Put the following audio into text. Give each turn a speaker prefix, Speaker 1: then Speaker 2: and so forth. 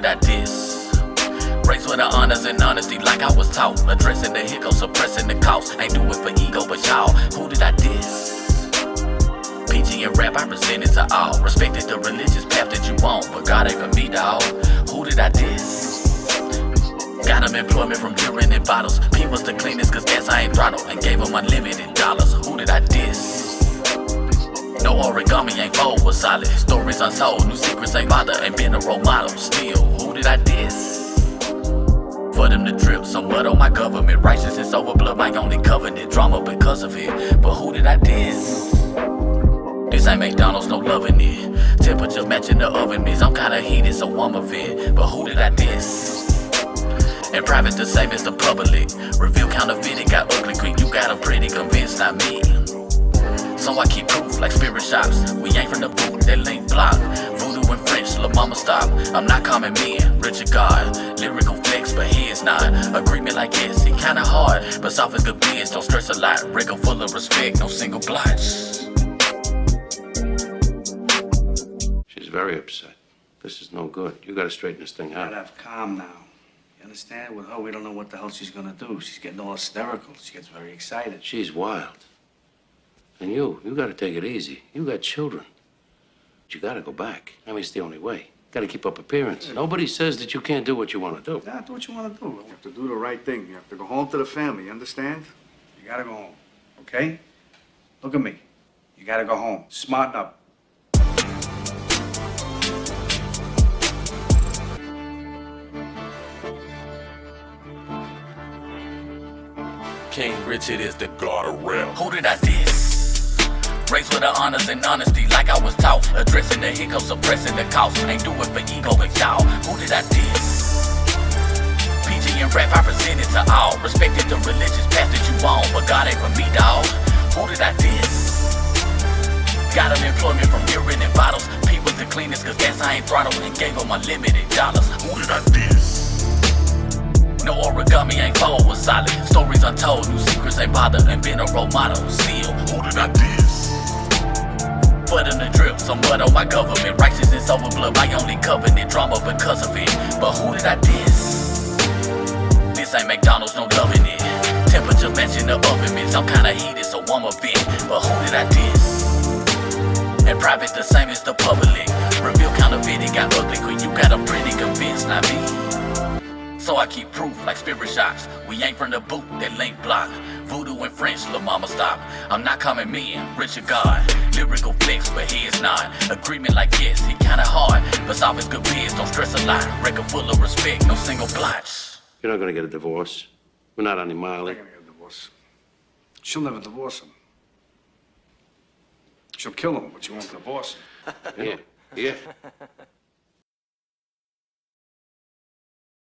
Speaker 1: did I diss? Raised with the honors and honesty like I was taught. Addressing the hiccups, suppressing the cost. Ain't do it for ego, but y'all, who did I diss? PG and rap, I presented to all. Respected the religious path that you want, but God ain't for me, dawg. Who did I diss? Got him employment from urine and bottles. P was the cleanest cause gas I ain't throttle. And gave him unlimited dollars. Who did I diss? No origami ain't fold was solid. Stories untold, new secrets ain't bother. Ain't been a role model. Still, who did I diss? For them to drip some mud on my government. Righteousness over blood, my only covenant. Drama because of it, but who did I diss? This ain't McDonald's, no loving it. Temperature matching the oven mitts. I'm kinda heated, so I'm a vet. But who did I diss? In private the same as the public. Reveal counterfeiting, got ugly quick. You got 'em pretty convinced, not me. So I keep proof like spirit shops. We ain't from the boot, that link block. Voodoo and French, la mama stop. I'm not common man, Richard God. Lyrical flex, but he is not. Agreement like yes, he kinda hard. But soft as good biz, don't stress a lot. Rigor full of respect, no single blotch.
Speaker 2: She's very upset. This is no good. You gotta straighten this thing
Speaker 3: You
Speaker 2: out.
Speaker 3: gotta have calm now. You understand? With her, we don't know what the hell she's gonna do. She's getting all hysterical. She gets very excited.
Speaker 2: She's wild. And you gotta take it easy. You got children. You gotta go back. I mean, it's the only way. Gotta keep up appearance. Nobody says that you can't do what you wanna do.
Speaker 3: Yeah, do what you wanna do.
Speaker 4: You have to do the right thing. You have to go home to the family, you understand?
Speaker 3: You gotta go home, okay? Look at me. You gotta go home. Smarten up.
Speaker 1: King Richard is the god of rap. Who did I diss? Raised with the honors and honesty like I was taught. Addressing the hiccups, suppressing the cost. Ain't do it for ego, but y'all, who did I diss? PG and rap, I presented to all. Respected the religious path that you on, but God ain't for me, dawg. Who did I diss? Got him employment from urine and bottles. P was the cleanest cause gas I ain't throttle. And gave him unlimited dollars. Who did I diss? No origami ain't fold was solid. Stories untold, new secrets ain't bother. And been a role model. Still, who did I diss? For them to drip some mud on my government. Righteousness over blood, my only covenant. Drama because of it, but who did I diss? This ain't McDonald's, no loving it. Temperature matching the oven mitts. I'm kinda heated, so I'm a vet. But who did I diss? In private the same as the public. Reveal counterfeiting, got ugly quick. You got 'em pretty convinced, not me. So I keep proof like spirit shops. We ain't from the boot, that link block. Voodoo and French, la mama stop. I'm not common man, Richard God. Lyrical flex, but he is not. Agreement like yes, he kinda hard. But soft as good biz, don't stress a lot. Record full of respect, no single blotch.
Speaker 2: You're not gonna get a divorce. We're not on the Miley.
Speaker 4: I'm gonna get a divorce. She'll never divorce him. She'll kill him, but she won't divorce him.
Speaker 2: Yeah, yeah.